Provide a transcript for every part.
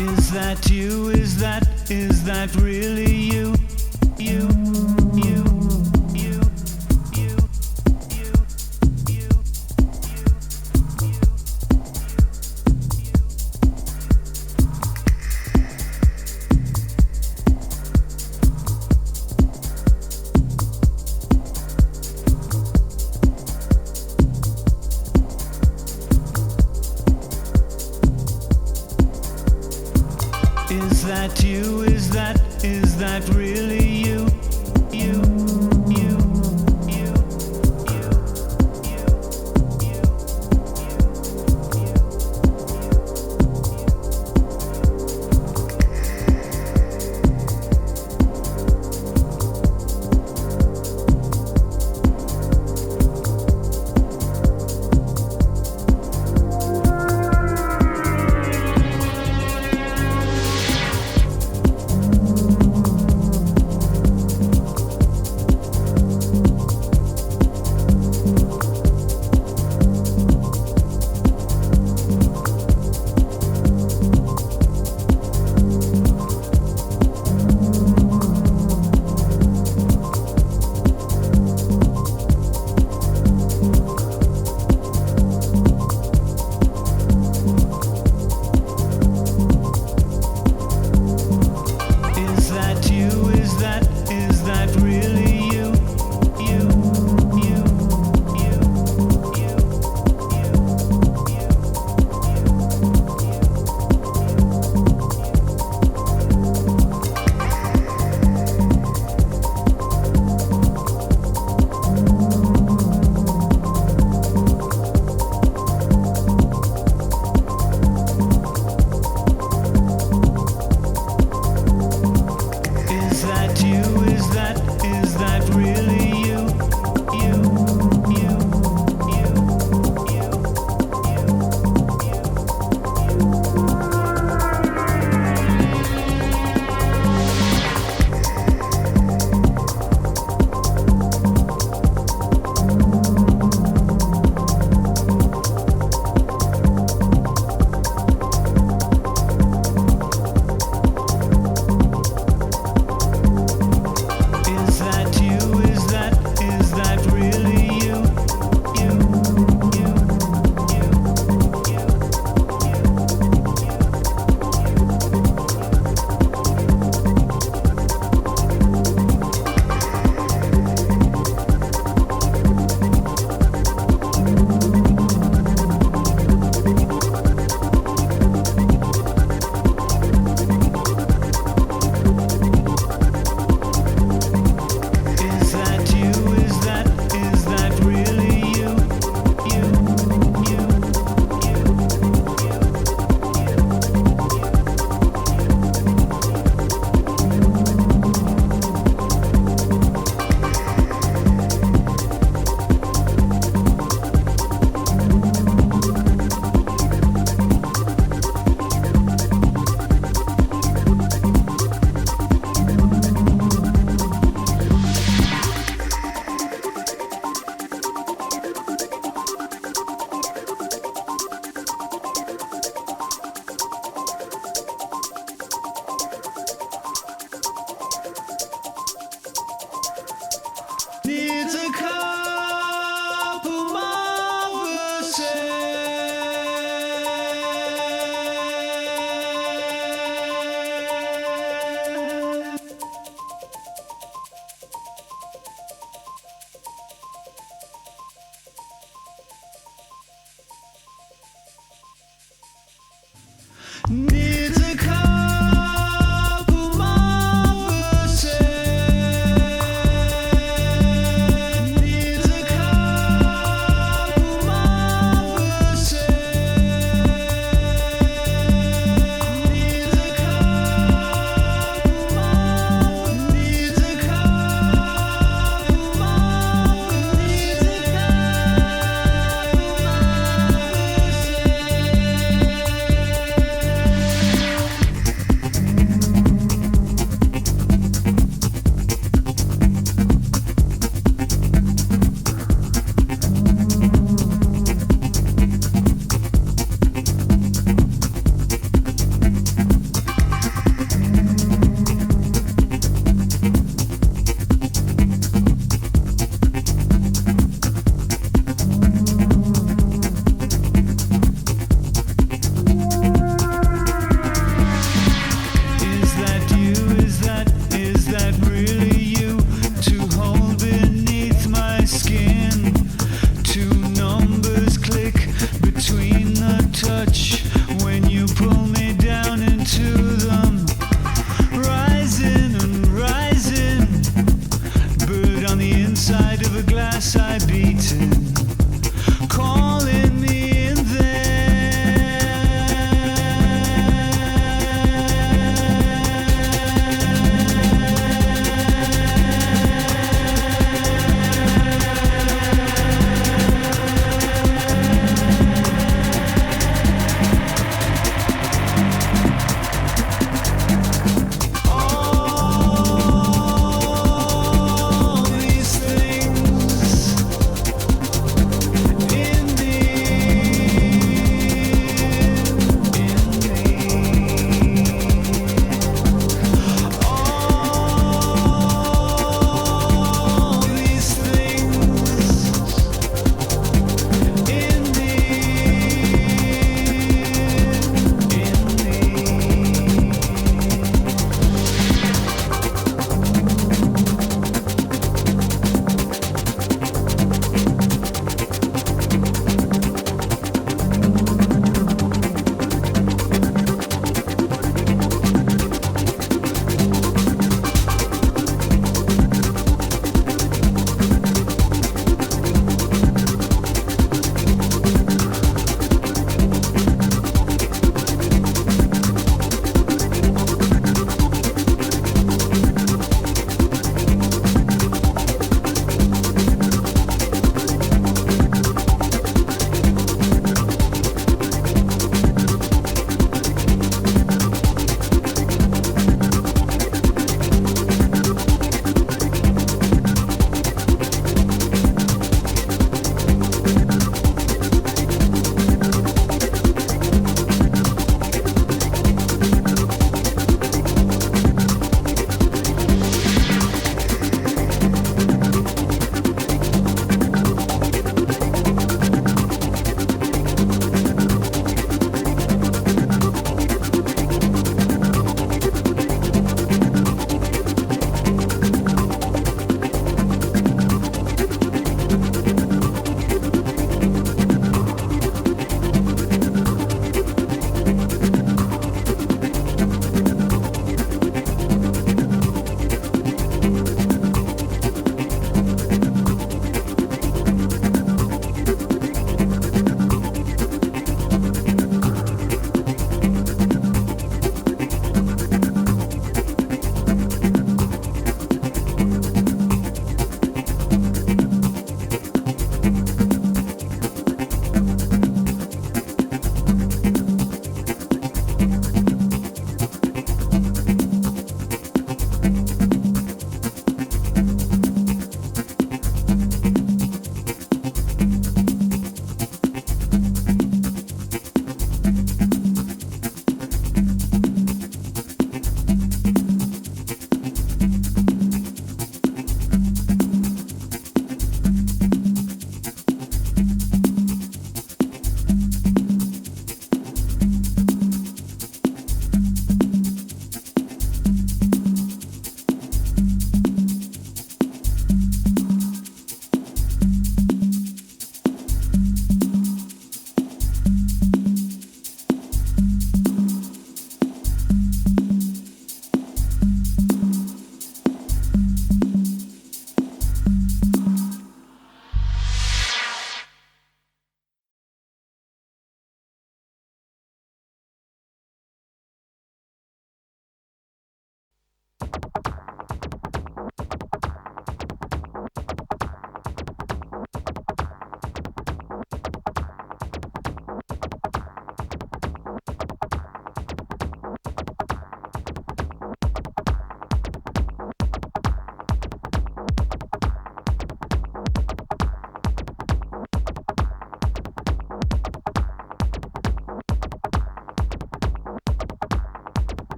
Is that you? Is that really you? You, you, you, you, you, you, Is that you? Is that really you? You, you, you, you, you, you,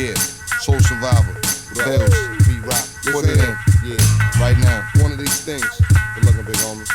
Yeah, Soul Survivor, Bells, B-Rock, put it in, yeah, right now. One of these things. Good looking, big homie.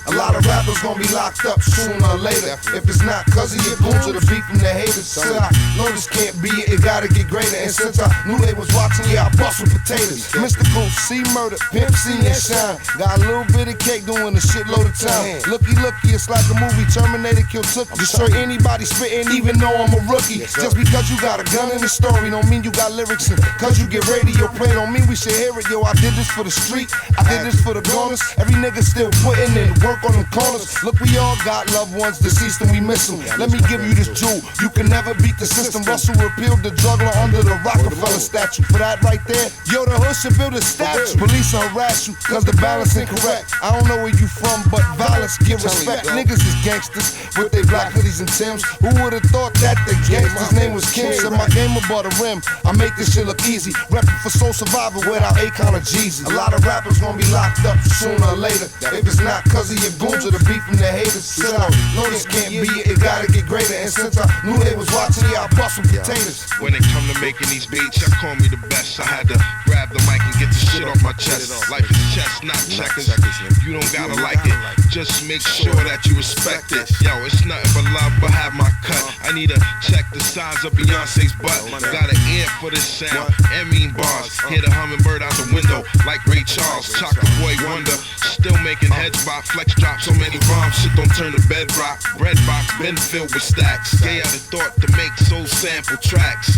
A lot of rappers gonna be locked up sooner or later. If it's not cause of your goons or the beef from the haters. Said I know this can't be it gotta get greater. And since I knew they was watching, I bust with potatoes. Mystical, C murder, Pimp C and Shine. Got a little bit of cake doing a shitload of time. Looky, it's like a movie, Terminator kill Took. Destroy anybody spitting even though I'm a rookie. Just because you got a gun in the story don't mean you got lyrics. And cause you get radio play don't mean we should hear it. Yo, I did this for the street, I did this for the goners. Every nigga still putting in work on them corners. Look, we all got loved ones deceased and we miss them. Let me give you this jewel, you can never beat the system. Russell repealed the juggler under the Rockefeller statue. For that right there, yo, the hood should build a statue. Police will harass you, cause the balance incorrect. I don't know where you from, but violence give respect. Niggas is gangsters with they black hoodies and Timbs. Who would've thought that the gangster's name was Kim? Said my game above the rim, I make this shit look easy. Reppin' for Soul Survivor without Akon or Jeezy. A lot of rappers gonna be locked up sooner or later. If it's not cause of your goons or the beef from the haters. Said I know this can't be it gotta get greater. And since I knew they was watching, I bust with potatoes. When it come to making these beats, y'all call me the best. I had to grab the mic and get the shit off my chest. Life is chess, not checkers. You don't gotta like it, just make sure that you respect it. Yo, it's nothing but love, but have my cut. I need to check the size of Beyonce's butt. Got an ear for this sound and mean bars. Hear the hummingbird out the window like Ray Charles. Chocolate Boy Wonder, still making heads bop. Flex drop, so many bombs, shit don't turn to bedrock. Bread box been filled with stacks. Gay out of thought to make soul sample tracks.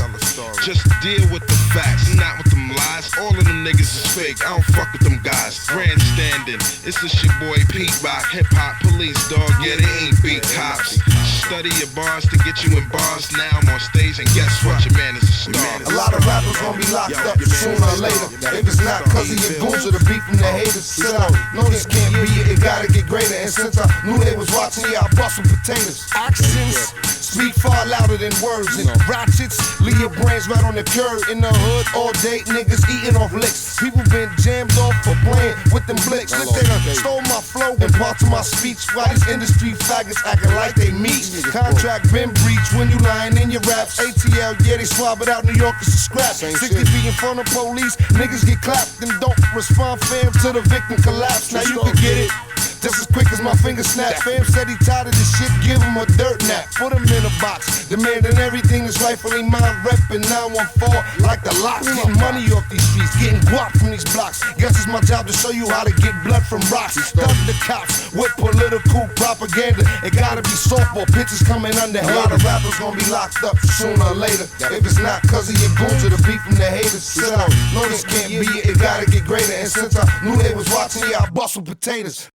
Just deal with the facts, not with them lies. All of them niggas is fake, I don't fuck with them guys. Grandstanding, it's this your boy Pete Rock. Hip hop police, dog, yeah, they ain't beat cops. Study your bars to get you in bars. Now I'm on stage and guess what? Your man is a star. A lot of rappers gonna be locked up sooner or later. If it's not cause of your goons or the beef from the haters. Said I know this can't be it gotta get greater. And since I knew they was watching, I bust with potatoes. Actions speak far louder than words. And ratchets leave your brains right on the curb. In the hood all day, niggas eating off licks. People been jammed off for playing with them blicks. Look, they done stole my flow and parts of my speech. Why these industry faggots acting like they meat? Contract been breached when you lying in your raps. ATL, yeah, they swab it out. New York is a scrap. 60 feet in front of police, niggas get clapped and don't respond, fam, till the victim collapse. Now you can get it just as quick as my finger snap. Fam said he tired of this shit, give him a dirt nap. Put him in a box, demanding everything that's rightfully mine. Reppin' 914 like the locks. Getting money off these streets, getting guap from these blocks. Guess it's my job to show you how to get blood from rocks. Stuff the cops with political propaganda. It gotta be softball pitches coming under. A lot of rappers gonna be locked up sooner or later. If it's not cause of your goons or the beef from the haters. Said I know this can't be it gotta get greater. And since I knew they was watching, I bust with potatoes.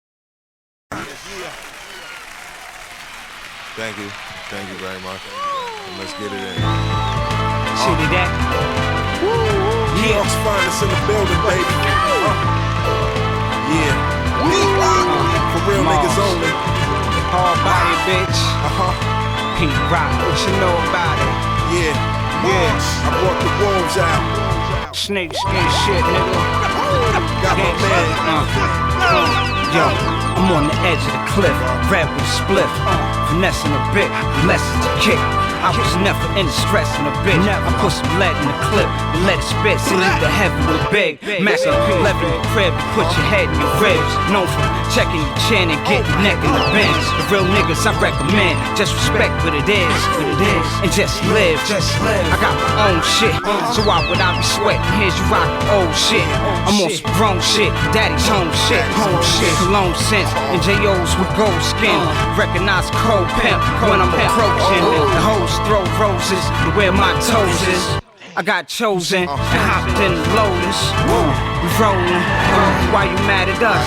Thank you very much. And let's get it in. See that? New York's finest in the building, baby. Yeah. For real niggas only. Hard body, bitch. Pete Rock, what you know about it? Yeah. I brought the wolves out. Snake skin shit, nigga. Got my man. Yo, I'm on the edge of the cliff, red with a spliff, finessing a bit, lessons to kick. I was never in the stress in a bitch. I put some lead in the clip and let it spit. Send you to heaven with big. Max up, left in the crib and put your head in your ribs. Known for checking your chin and getting neck in the bench. The real niggas I recommend, just respect what it is, and just live. I got my own shit, so why would I be sweating? Here's you rockin' old shit. I'm on some grown shit, daddy's home shit. Cologne scents and J.O.'s with gold skin. Recognize cold pimp when I'm approaching. The hoes throw roses to where my toes is. I got chosen and hopped in the Lotus. We rollin', why you mad at us?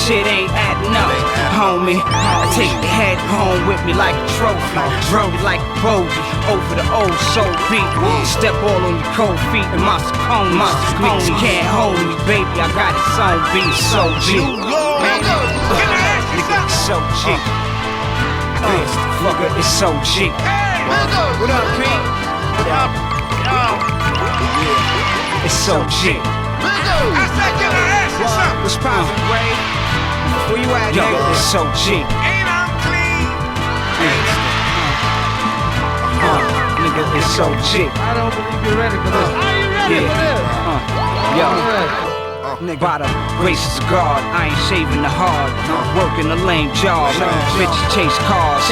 Shit ain't adding up, homie. I take the head home with me like a trophy. Drove it like a bogey over the old soul beat. Step all on your cold feet in my Saucony. Niggas can't hold me, baby. I got it on beat, so G. Nigga, it's so G. Fucker, it's so G. What up, Pete? What up? It's so G. I said, can I ask you something? What's poppin', Ray? Where you at, nigga? It's so G. Ain't I'm clean? Nigga, it's SOG. I don't believe you're ready for this. Are you ready for this? By the graces of God, I ain't shaving the hard. Working a lame job. Bitches chase cars.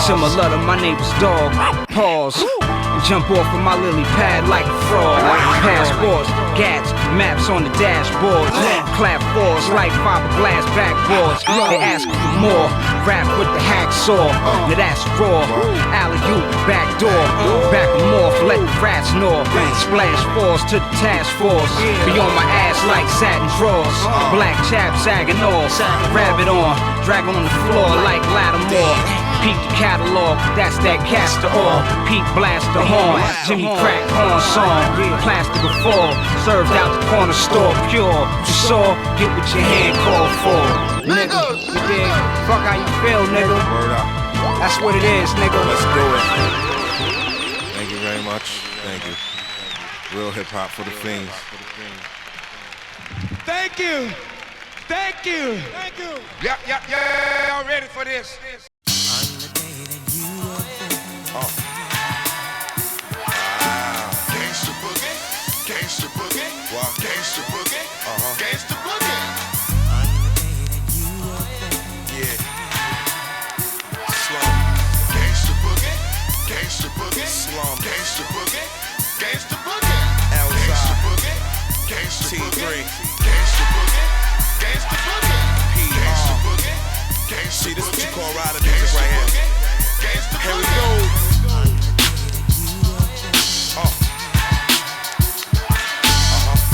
Similar to my neighbor's dog. Pause. Jump off of my lily pad like a frog. Passports, gats, maps on the dashboard. Clap fours like fiberglass backboards. They ask for more. Rap with the hacksaw. Now that's raw. Alley-oop, back door. Back and morph, let the rats gnaw. Splash force to the task force. Be on my ass like satin drawers. Black chap sagging off. Rabbit on. Drag on the floor like Lattimore. Peep the catalog, that's that castor oil. Peep blaster horn, Jimmy crack horn song. Plastic before, served out the corner store. Pure, you saw, get what your hand called for. Nigga, you dig? Fuck how you feel, nigga. Word up. That's what it is, nigga. Let's do it. Thank you very much. Thank you. Real hip hop for the fiends. Thank you. Thank you. Thank you. Yeah. I'm ready for this. Gangsta boogie, gangsta boogie, gangsta boogie, gangsta boogie. Yeah. Slum. Gangsta boogie, gangsta boogie, slum. Gangsta boogie, gangsta boogie. Gangsta boogie, gangsta boogie, gangsta boogie, gangsta boogie. Gangsta boogie, gangsta. See, this is what you call rider music right here. Here we go.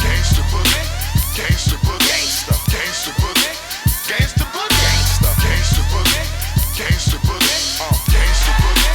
Gangsta boogie, gangsta boogie, gangsta, gangsta boogie, gangsta boogie, gangsta, gangsta boogie, gangsta boogie, gangsta boogie,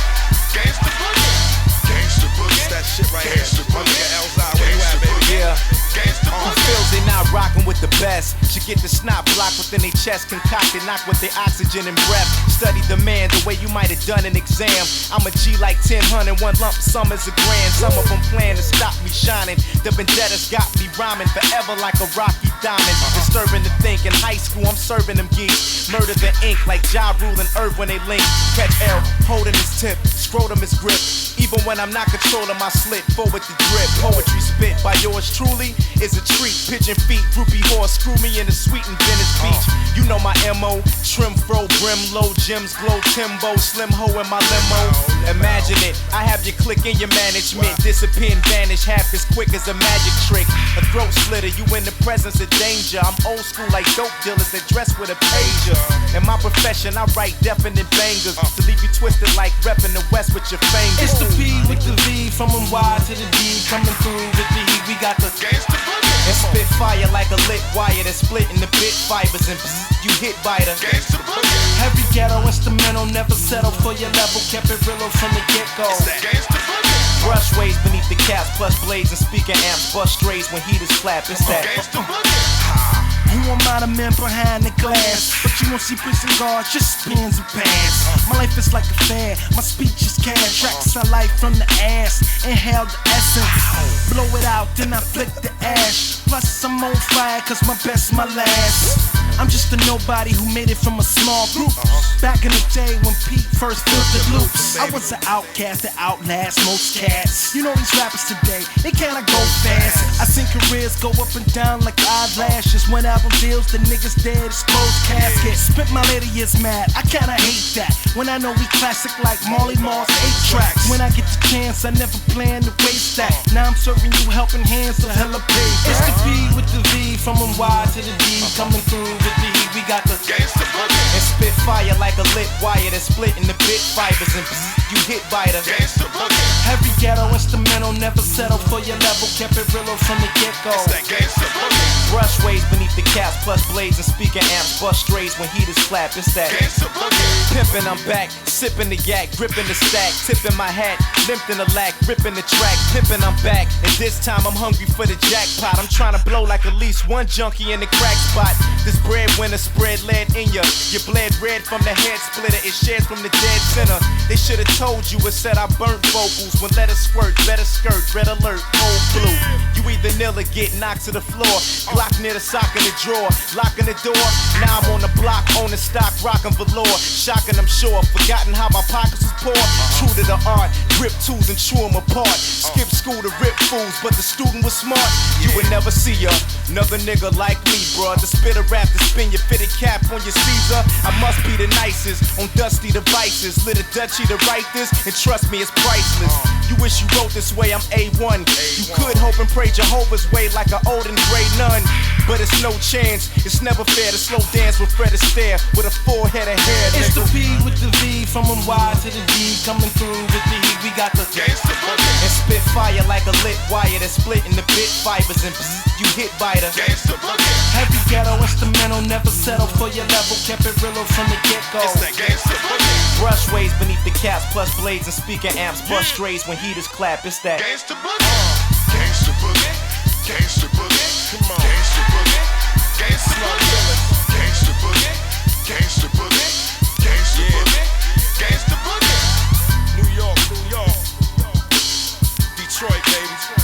gangsta boogie, gangsta boogie. It's that shit right here. My nigga Elzai, where you at, baby? Yeah. Gangsta Who boogie. feels they not rockin' with the best? Should get the snot blocked within their chest, concocted, knock with their oxygen and breath. Study the man the way you might have done an exam. I'm a G like 10, one lump sum is a grand. Some of them plan to stop me shining. The vendettas got me rhyming forever like a rocky diamond. Disturbing to think in high school I'm serving them geeks. Murder the ink like Ja Rule and Irv when they link. Catch L holding his tip, scrotum his grip. Even when I'm not controlling my slit, forward the drip. Poetry spit by yours truly is a treat. Pigeon feet, groupie horse, screw me in the sweet and Venice Beach. You know my MO, trim fro, brim low, gems glow, Timbo, slim hoe in my limo. Imagine it, I have your click in your management. Disappear and vanish half as quick as a magic trick. A throat slitter, you in the presence of danger. I'm old school like dope dealers that dress with a pager. In my profession, I write definite bangers to leave you twisted like reppin' the West with your fingers. It's the P with the V, from Y to the D, coming through with the heat. We got the Gangsta boogie. And spit fire like a lit wire that's split in the bit fibers and you hit biter. Gangsta boogie. heavy ghetto instrumental, never settle for your level, kept it real from the get-go. It's that gangsta boogie. Brush waves beneath the caps, plus blades and speaker amps, bust strays when heaters clap. It's that Gangsta boogie. Who am I, the man behind the glass? But you won't see prison guards, just spins and pass. My life is like a fair, my speech is cash. Tracks I light from the ass, inhale the essence. Blow it out, then I flick the ash. Plus I'm on fire, cause my best's my last. I'm just a nobody who made it from a small group. Back in the day when Pete first filled the loops, I was an outcast that outlast most cats. You know these rappers today, they kinda go fast. I seen careers go up and down like eyelashes. When album deals, the niggas dead, it's closed casket. Spent my later years mad, I kinda hate that. When I know we classic like Marley Marl's 8 tracks. When I get the chance, I never plan to waste that. Now I'm serving you helping hands, so hella paid. It's the P with the V, from Y to the D, coming through with the heat. We got the Gangsta boogie. and spit fire like a lit wire that's split in the bit fibers and you hit biter. Gangsta boogie. heavy ghetto instrumental, never settle for your level, kept it real from the get-go. It's that gangsta boogie. Brush waves beneath the caps, plus blades and speaker amps, bust strays when heaters clap. It's that Gangsta boogie. pimpin', I'm back, sippin' the yak, gripping the stack, tipping my hat, limped in the lack, ripping the track, pimpin', I'm back, and this time I'm hungry for the jackpot. I'm trying to blow like at least one junkie in the crack spot. This breadwinner spread lead in ya. You bled red from the head splitter, it shares from the dead center. They should've told you, it said I burnt vocals. When let it squirt, better skirt, red alert, cold blue. You either nil or get knocked to the floor. Glock near the sock in the drawer, locking the door. Now I'm on the block, owning stock, rocking velour. Shocking, I'm sure, forgot plotting how my pockets was poor. True to the art, grip tools and chew them apart. Skip school to rip fools, but the student was smart. You would never see another nigga like me, bruh. The spit a rap to spin your fitted cap on your Caesar. I must be the nicest on dusty devices. Lit a Dutchie to write this, and trust me, it's priceless. You wish you wrote this way, I'm A1. You could hope and pray Jehovah's way like an old and gray nun, but it's no chance. It's never fair to slow dance with Fred Astaire with a full head of hair. It's the P with the V, from Y to the D, coming through with the heat. We got the gangsta boogie and spit fire like a lit wire that's split into bit fibers and you hit by the gangsta boogie. Heavy ghetto instrumental, never settle for your level, kept it real from the get-go. It's that gangsta boogie. Brush waves beneath the caps, plus blades and speaker amps, bust strays when heaters clap. It's that gangsta boogie. Gangsta boogie. Gangsta boogie. Come on. Gangsta boogie. Gangsta boogie. Gangsta boogie. Gangsta boogie. Gangsta boogie. Gangsta boogie. New York. Detroit, baby.